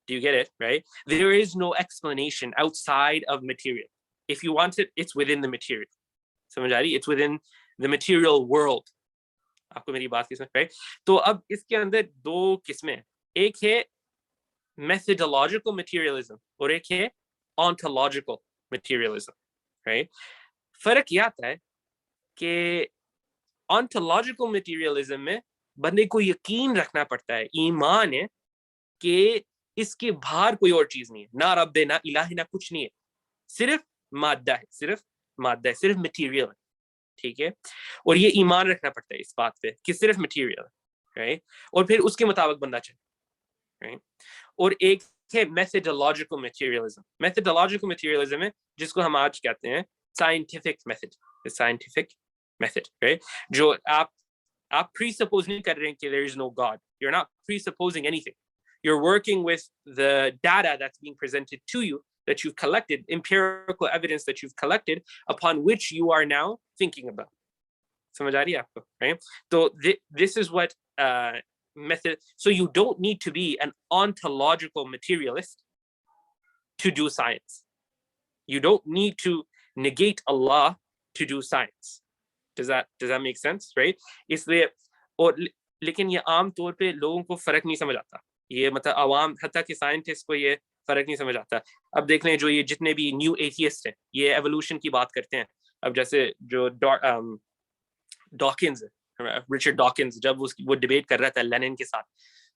Do you get it, right? There is no explanation outside of material. If you want it, it's within the material. سمجھ آ رہی, it's within the material world. آپ کو میری بات کی سمجھ, right? تو اب اس کے اندر دو قسمیں, ایک ہے methodological materialism اور ایک ہے ontological materialism, right? فرق یہ آتا ہے کہ ontological materialism میں بندے کو یقین رکھنا پڑتا ہے, ایمان ہے کہ اس کے باہر کوئی اور چیز نہیں ہے, نہ رب ہے, نہ الہ ہے, نہ کچھ نہیں ہے, صرف مادہ ہے, صرف مٹیریل ہے. ٹھیک ہے, اور یہ ایمان رکھنا پڑتا ہے اس بات پہ کہ صرف مٹیریل ہے, right? اور پھر اس کے مطابق بندہ چلے, right? اور ایک ہے میتھڈولوجیکل میٹیریلزم. میتھڈولوجیکل میٹیریلزم ہے جس کو ہم آج کہتے ہیں سائنٹیفک میتھڈ, right? جو آپ پری سپوز نہیں کر رہے ہیں کہ there is no God. You're not presupposing anything. You're working with the data that's being presented to you, that you've collected, empirical evidence that you've collected, upon which you are now thinking about. سمجھ آ رہی ہے آپ کو, right? So this is what method. So you don't need to be an ontological materialist to do science. You don't need to negate Allah to do science. Does that make sense, right? اس لیے, اور لیکن یہ عام طور پہ لوگوں کو فرق نہیں سمجھ آتا. یہ مطلب عوام, حتیٰ کہ سائنٹسٹ کو یہ فرق نہیں سمجھ آتا. اب دیکھ لیں جو یہ جتنے بھی نیو ایتھیسٹ ہیں, یہ ایوولوشن کی بات کرتے ہیں. اب جیسے جو ڈاکنز ہے, رچرڈ ڈاکنز, جب وہ ڈیبیٹ کر رہا تھا لینن کے ساتھ,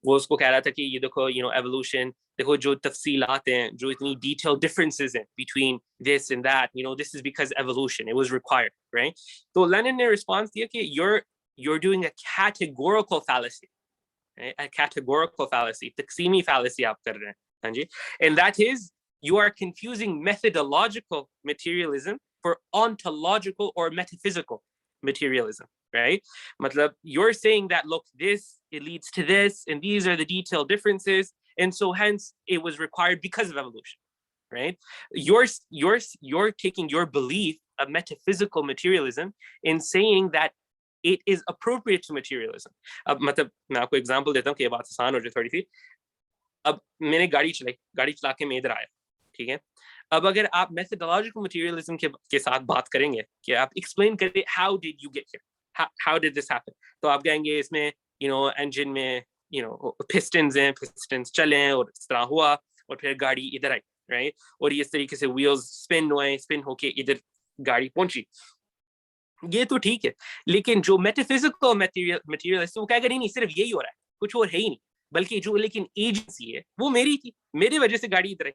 وہ اس کو کہہ رہا تھا کہ یہ دیکھو ایوولوشن, دیکھو جو تفصیلات ہیں, جو اتنی ڈیٹیل ڈفرینسز ہیں between this and that, this is because evolution, it was required, right? تو لینن نے ریسپانس دیا کہ you're doing a categorical fallacy, right? A categorical fallacy, تقسیمی fallacy آپ کر رہے ہیں, ہاں جی, and that is you are confusing methodological materialism for ontological or metaphysical materialism, right? Matlab, you're saying that look, this, it leads to this, and these are the detailed differences, and so hence it was required because of evolution, right? You're taking your belief of metaphysical materialism and saying that it is appropriate to materialism. اب مطلب میں آپ کو example دیتا ہوں کہ یہ بات آسان ہو جائے تھوڑی سی. اب میں نے گاڑی چلا کے میں ادھر آیا, ٹھیک ہے. اب اگر آپ میتھڈولوجیکل مٹیریلزم کے ساتھ بات کریں گے کہ آپ ایکسپلین کریں how did you get here, how did this happen, تو آپ کہیں گے اس میں انجن میں پسٹنز ہیں, پسٹنز چلیں اور اس طرح ہوا اور پھر گاڑی ادھر آئی, رائٹ, اور اس طریقے سے ویلز اسپن ہوئے, اسپن ہو کے ادھر گاڑی پہنچی. یہ تو ٹھیک ہے، لیکن جو میٹافزیکل مٹیریلسٹ وہ کہے گا نہیں صرف یہی ہو رہا ہے، کچھ اور ہے ہی نہیں، بلکہ جو لیکن ایجنسی ہے وہ میری تھی، میری وجہ سے گاڑی ادھر آئی،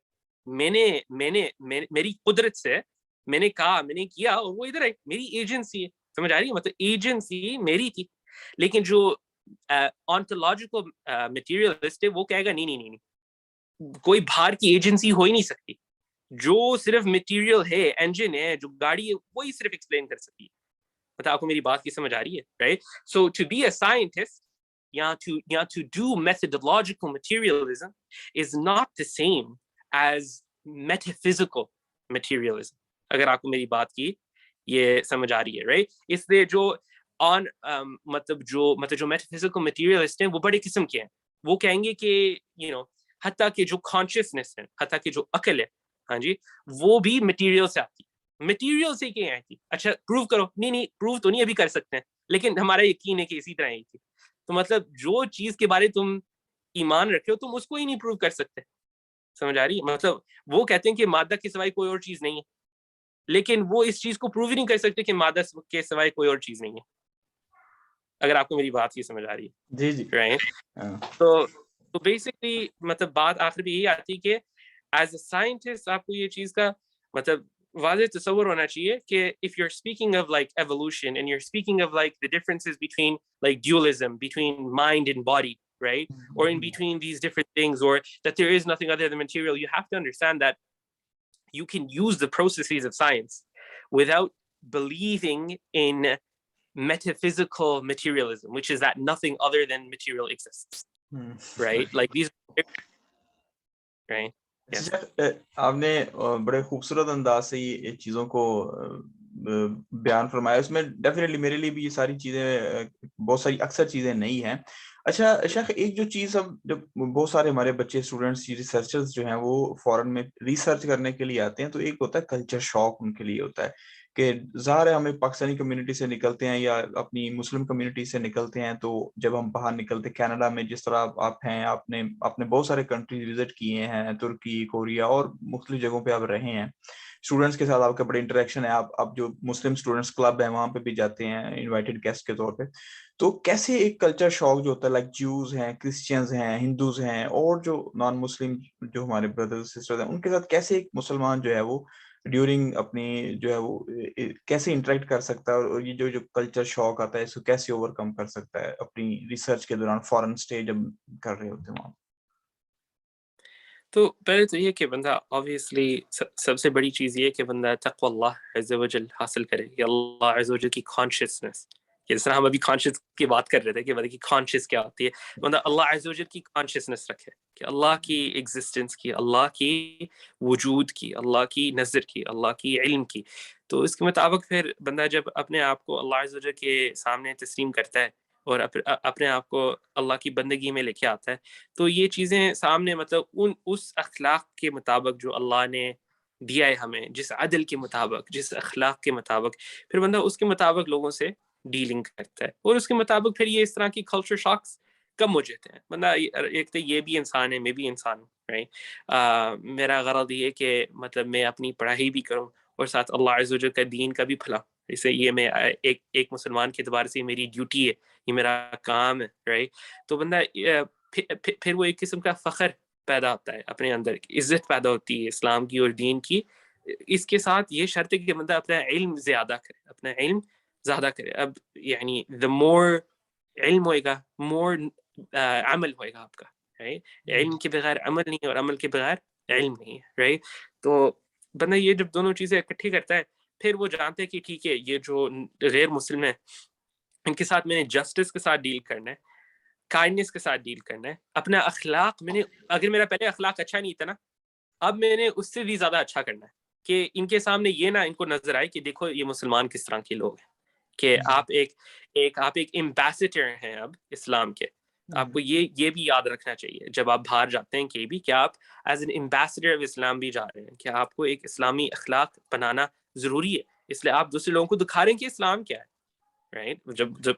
میری قدرت سے میں نے کہا، میں نے کیا اور وہ ادھر آئی، میری ایجنسی ہے، سمجھ آ رہی ہے؟ مطلب ایجنسی میری تھی. لیکن جو آنٹولوجیکل مٹیریلسٹ ہے وہ کہے گا نہیں نہیں نہیں، کوئی باہر کی ایجنسی ہو ہی نہیں سکتی، جو صرف مٹیریل ہے، انجن ہے، جو گاڑی ہے، وہی صرف ایکسپلین کر سکتی ہے. مطلب آپ کو میری بات کی سمجھ آ رہی ہے؟ Right. So to be a scientist یا to do methodological materialism is not the same as metaphysical materialism. اگر آپ کو میری بات کی یہ سمجھ آ رہی ہے، رائٹ. اس لیے جو مطلب جو میٹافزیکل مٹیریلسٹ ہیں وہ بڑے قسم کے ہیں، وہ کہیں گے کہ حتیٰ کہ جو کانشیسنیس ہے، حتیٰ کہ جو عقل ہے، ہاں جی، وہ بھی مٹیریل سے آتی، مٹیریل سے کیا آئی تھی. اچھا پروو کرو، نہیں پروو تو نہیں ابھی کر سکتے ہیں، لیکن ہمارا یقین ہے کہ اسی طرح ہی تھی. تو مطلب جو چیز کے بارے تم ایمان رکھے ہو تم اس کو ہی نہیں پروو کر سکتے، سمجھ آ رہی ہے؟ مطلب وہ کہتے ہیں کہ مادہ کے سوائے کوئی اور چیز نہیں ہے، لیکن وہ اس چیز کو پروو ہی نہیں کر سکتے کہ مادہ کے سوائے کوئی اور چیز نہیں ہے. اگر آپ کو میری بات کی سمجھ آ رہی ہے؟ جی جی. تو بیسکلی مطلب بات آخر بھی یہی آتی کہ ایز اے سائنٹسٹ آپ کو یہ چیز کا مطلب واضح تصور ہونا چاہیے کہ if you're speaking of like evolution and you're speaking of like the differences between like dualism between mind and body, right, or in between these different things, or that there is nothing other than material, you have to understand that you can use the processes of science without believing in metaphysical materialism, which is that nothing other than material exists, right? Like these, right? Yes. آپ نے بڑے خوبصورت انداز سے یہ چیزوں کو بیان فرمایا. اس میں ڈیفینیٹلی میرے لیے بھی یہ ساری چیزیں بہت ساری اکثر چیزیں نہیں ہیں. اچھا شیخ، ایک جو چیز اب جب بہت سارے ہمارے بچے اسٹوڈنٹس ریسرچرز جو ہیں وہ فورن میں ریسرچ کرنے کے لیے آتے ہیں، تو ایک ہوتا ہے کلچر شاک ان کے لیے ہوتا ہے کہ ظاہر ہے ہمیں پاکستانی کمیونٹی سے نکلتے ہیں یا اپنی مسلم کمیونٹی سے نکلتے ہیں، تو جب ہم باہر نکلتے کینیڈا میں جس طرح آپ ہیں، آپ نے بہت سارے کنٹریز وزٹ کیے ہیں، ترکی، کوریا اور مختلف جگہوں پہ آپ رہے ہیں، اسٹوڈنٹس کے ساتھ آپ کا بڑے انٹریکشن ہے، آپ جو مسلم اسٹوڈنٹس کلب ہیں وہاں پہ بھی جاتے ہیں انوائٹڈ گیسٹ کے طور پہ. تو کیسے ایک کلچر شاک جو ہوتا ہے، لائک جوز ہیں، کرسچینز ہیں، ہندوز ہیں، اور جو نان مسلم جو ہمارے بردرز سسٹرز ہیں، ان کے ساتھ کیسے ایک مسلمان جو ہے وہ ڈیورنگ اپنی جو ہے وہ کیسے انٹریکٹ کر سکتا ہے، اور یہ جو کلچر شاک آتا ہے اس کو کیسے اوور کم کر سکتا ہے اپنی ریسرچ کے دوران فورن اسٹے جب کر رہے ہوتے ہیں وہاں؟ تو پہلے تو یہ کہ بندہ obviously سب سے بڑی چیز یہ کہ بندہ تقوی اللہ عز و جل حاصل کرے، کہ اللہ عز و جل کی کانشیسنس، جس طرح ہم ابھی کانشیس کی بات کر رہے تھے کہ بندہ کی کانشیس کیا ہوتی ہے، بندہ اللہ عز و جل کی کانشیسنس رکھے کہ اللہ کی ایگزسٹنس کی، اللہ کی وجود کی، اللہ کی نظر کی، اللہ کی علم کی. تو اس کے مطابق پھر بندہ جب اپنے آپ کو اللہ عز و جل کے سامنے تسلیم کرتا ہے اور اپنے آپ کو اللہ کی بندگی میں لے کے آتا ہے، تو یہ چیزیں سامنے مطلب اس اخلاق کے مطابق جو اللہ نے دیا ہے ہمیں، جس عدل کے مطابق، جس اخلاق کے مطابق، پھر بندہ اس کے مطابق لوگوں سے ڈیلنگ کرتا ہے، اور اس کے مطابق پھر یہ اس طرح کی کلچر شاکس کم ہو جاتے ہیں. بندہ ایک تو یہ بھی انسان ہے، میں بھی انسان ہوں، right؟ میرا غرض یہ کہ مطلب میں اپنی پڑھائی بھی کروں اور ساتھ اللہ عز و جل کا دین کا بھی پھلا. اسے یہ میں ایک مسلمان کے اعتبار سے میری ڈیوٹی ہے، یہ میرا کام ہے، رائٹ. تو بندہ پھر وہ ایک قسم کا فخر پیدا ہوتا ہے اپنے اندر، عزت پیدا ہوتی ہے اسلام کی اور دین کی. اس کے ساتھ یہ شرط ہے کہ بندہ اپنا علم زیادہ کرے، اپنا علم زیادہ کرے. اب یعنی the more علم ہوئے گا more عمل ہوئے گا آپ کا، right؟ علم کے بغیر عمل نہیں، اور عمل کے بغیر علم نہیں ہے، right؟ تو بندہ یہ جب دونوں چیزیں اکٹھی کرتا ہے، پھر وہ جانتے ہیں کہ ٹھیک ہے یہ جو غیر مسلم ہیں ان کے ساتھ میں نے جسٹس کے ساتھ ڈیل کرنا ہے، کائنڈنس کے ساتھ ڈیل کرنا ہے. اپنا اخلاق میں نے، اگر میرا پہلے اخلاق اچھا نہیں تھا نا، اب میں نے اس سے بھی زیادہ اچھا کرنا ہے کہ ان کے سامنے یہ نہ ان کو نظر آئے کہ دیکھو یہ مسلمان کس طرح کے لوگ ہیں، کہ آپ ایک ایمبیسڈر ہیں اب اسلام کے. آپ کو یہ بھی یاد رکھنا چاہیے جب آپ باہر جاتے ہیں کہ بھی کہ آپ ایز این ایمبیسڈر آف اسلام بھی جا رہے ہیں، کہ آپ کو ایک اسلامی اخلاق بنانا ضروری ہے. اس لیے آپ دوسرے لوگوں کو دکھا رہے ہیں کہ اسلام کیا ہے، رائٹ.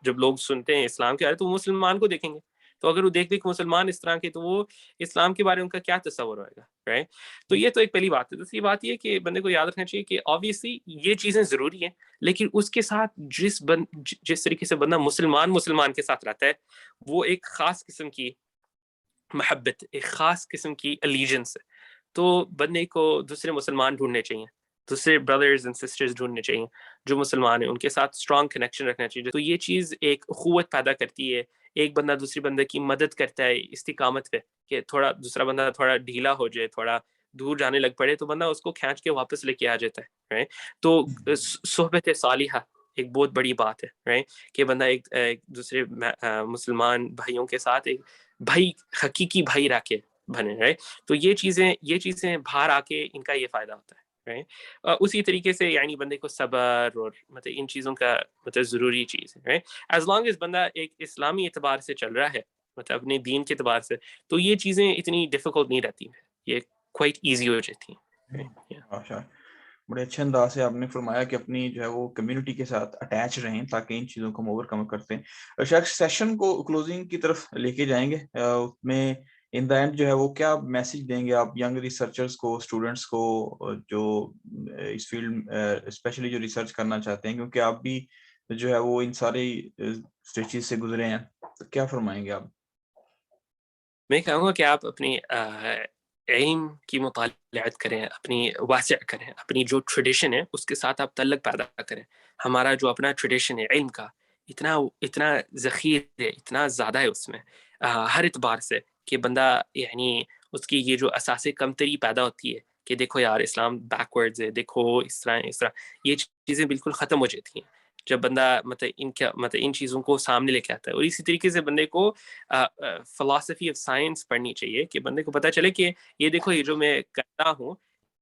جب لوگ سنتے ہیں اسلام کے بارے تو وہ مسلمان کو دیکھیں گے، تو اگر وہ دیکھ مسلمان اس طرح کے، تو وہ اسلام کے بارے میں ان کا کیا تصور ہوئے گا، رائٹ. تو یہ تو ایک پہلی بات ہے. دوسری بات یہ کہ بندے کو یاد رکھنا چاہیے کہ آبویسلی یہ چیزیں ضروری ہیں, لیکن اس کے ساتھ جس طریقے سے بندہ مسلمان کے ساتھ رہتا ہے, وہ ایک خاص قسم کی محبت, ایک خاص قسم کی الیجنس ہے. تو بندے کو دوسرے مسلمان ڈھونڈنے چاہیے, دوسرے بردرز اینڈ سسٹرز ڈھونڈنے چاہیے جو مسلمان ہیں, ان کے ساتھ اسٹرانگ کنیکشن رکھنا چاہیے. تو یہ چیز ایک اخوت پیدا کرتی ہے. ایک بندہ دوسری بندے کی مدد کرتا ہے استقامت پہ, کہ تھوڑا دوسرا بندہ تھوڑا ڈھیلا ہو جائے, تھوڑا دور جانے لگ پڑے, تو بندہ اس کو کھینچ کے واپس لے کے آ جاتا ہے, right? تو صحبت صالحہ ایک بہت بڑی بات ہے, right? کہ بندہ ایک دوسرے مسلمان بھائیوں کے ساتھ ایک بھائی, حقیقی بھائی رہ کے بنے, right? تو یہ چیزیں باہر آ کے ان کا یہ فائدہ ہوتا ہے, right? اسی طریقے سے یعنی بندے کو صبر اور مطلب ان چیزوں کا مطلب ضروری چیز ہے, right? ایز لانگ ایز بندہ ایک اسلامی اعتبار سے چل رہا ہے, مطلب اپنے دین کے اعتبار سے, تو یہ چیزیں اتنی ڈیفیکلٹ نہیں رہتی ہیں, یہ کوائٹ ایزی ہو جاتی ہیں. بڑے اچھے انداز سے آپ نے فرمایا کہ اپنی جو ہے وہ کمیونٹی کے ساتھ اٹیچ رہیں تاکہ ان چیزوں کو ہم اوور کم کرتے ہیں. شخص سیشن کو کلوزنگ کی طرف لے کے جائیں گے, اس میں ان دا اینڈ جو ہے وہ کیا میسج دیں گے آپ ینگ ریسرچرز کو, اسٹوڈنٹس کو, جو اس فیلڈ اسپیشلی جو ریسرچ کرنا چاہتے ہیں, کیونکہ آپ بھی جو ہے وہ ان سارے اسٹیجز سے گزرے ہیں, تو کیا فرمائیں گے آپ؟ میں کہوں گا کہ آپ اپنی علم کی مطالعات کریں, اپنی واسع کریں, اپنی جو ٹریڈیشن ہے اس کے ساتھ آپ تعلق پیدا کریں. ہمارا جو اپنا ٹریڈیشن ہے علم کا, اتنا ذخیر ہے, اتنا زیادہ ہے اس میں ہر اعتبار سے, کہ بندہ یعنی اس کی یہ جو اساس کمتری پیدا ہوتی ہے کہ دیکھو یار اسلام بیکورڈز ہے, دیکھو اس طرح, یہ چیزیں بالکل ختم ہو جاتی ہیں جب بندہ مطلب ان چیزوں کو سامنے لے کے آتا ہے. اور اسی طریقے سے بندے کو فلاسفی آف سائنس پڑھنی چاہیے, کہ بندے کو پتہ چلے کہ یہ دیکھو یہ جو میں کرتا ہوں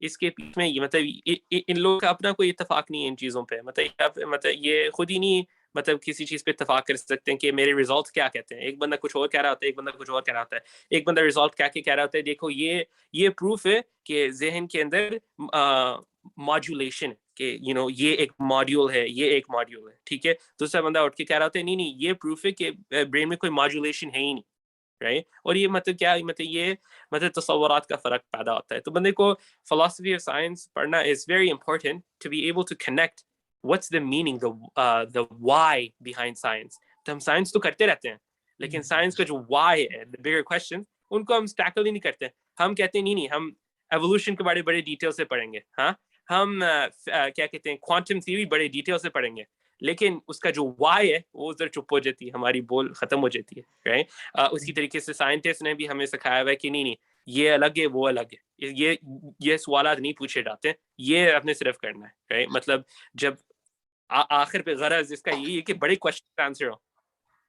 اس کے پیچھے میں مطلب ان لوگوں کا اپنا کوئی اتفاق نہیں ہے ان چیزوں پہ, مطلب یہ خود ہی نہیں مطلب کسی چیز پہ اتفاق کر سکتے ہیں کہ میرے ریزلٹس کیا کہتے ہیں. ایک بندہ کچھ اور کہہ رہا ہوتا ہے, ایک بندہ کچھ اور کہہ رہا ہوتا ہے. ایک بندہ ریزلٹ کہہ رہا ہوتا ہے دیکھو یہ پروف ہے کہ ذہن کے اندر ماڈیولیشن, کہ یہ ایک ماڈیول ہے, یہ ایک ماڈیول ہے, ٹھیک ہے. دوسرا بندہ اٹھ کے کہہ رہا ہوتا ہے نہیں یہ پروف ہے کہ برین میں کوئی ماڈیولیشن ہے ہی نہیں, رائٹ. اور یہ مطلب کیا, یہ تصورات کا فرق پیدا ہوتا ہے. تو بندے کو philosophy of science پڑھنا is very important to be able to connect what's the meaning, the why behind science. تو ہم سائنس تو کرتے رہتے ہیں, لیکن سائنس کا جو why ہے, the bigger question, ان کو ہم ٹیکل ہی نہیں کرتے. ہم کہتے ہیں نہیں ہم ایوولوشن کے بارے بڑے ڈیٹیل سے پڑھیں گے, ہاں ہم کیا کہتے ہیں کوانٹم تھیوری بڑے ڈیٹیل سے پڑھیں گے, لیکن اس کا جو وائی ہے وہ ادھر چپ ہو جاتی ہے, ہماری بول ختم ہو جاتی ہے, رائٹ. اسی طریقے سے سائنٹسٹ نے بھی ہمیں سکھایا ہوا ہے کہ نہیں یہ الگ ہے وہ الگ ہے, یہ سوالات نہیں پوچھے جاتے, یہ اپنے صرف کرنا ہے, رائٹ. مطلب جب آخر پہ غرض اس کا یہی ہے کہ بڑے کوشچن آنسر ہو,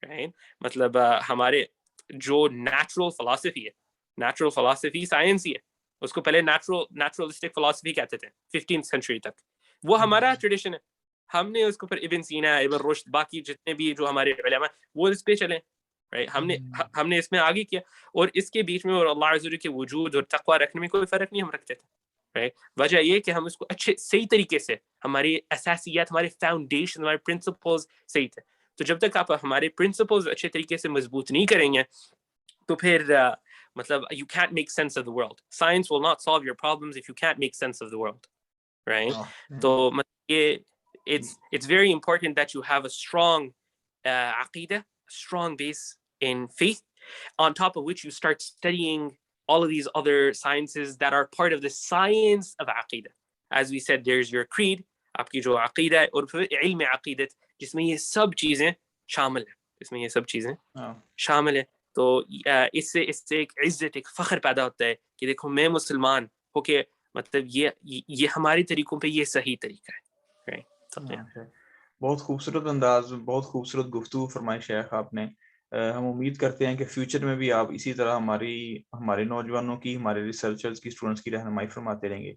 رائٹ. مطلب ہمارے جو نیچرل فلاسفی سائنس ہی ہے, اس کو پہلے نیچرلسٹک فلاسفی کہتے تھے 15th سینچری تک, وہ ہمارا ٹریڈیشن ہے. ہم نے اس کو پھر ابن سینا, ابن رشد, باقی جتنے بھی جو ہمارے علماء وہ اس پہ چلیں, ہم نے اس میں آگے کیا. اور اس کے بیچ میں اور اللہ عز و جل کے وجود اور تقوی رکھنے میں کوئی فرق نہیں ہم رکھتے تھے. وجہ یہ کہ ہم اس کو اچھے صحیح طریقے سے, ہماری اساسیات, ہمارے فاؤنڈیشن, ہمارے پرنسپلز صحیح تھے. تو جب تک آپ ہمارے پرنسپلز اچھے طریقے سے مضبوط نہیں کریں گے تو پھر مطلب you can't make sense of the world. Science will not solve your problems if you can't make sense of the world, right? So it's very important that you have a strong aqidah, a strong base in faith, on top of which you start studying all of these other sciences that are part of the science of aqidah. As we said, there's your creed, aapki jo aqidah hai, aur phir ilm aqidat, jisme ye sab cheezein shamil hai, isme ye sab cheezein shamil hai. تو اس سے ایک عزت, ایک فخر پیدا ہوتا ہے کہ دیکھو میں مسلمان ہو کے مطلب یہ ہمارے طریقوں پہ یہ صحیح طریقہ ہے. بہت خوبصورت انداز, بہت خوبصورت گفتگو فرمائی شیخ آپ نے. ہم امید کرتے ہیں کہ فیوچر میں بھی آپ اسی طرح ہمارے نوجوانوں کی, ہمارے ریسرچرز کی, اسٹوڈنٹس کی رہنمائی فرماتے رہیں گے.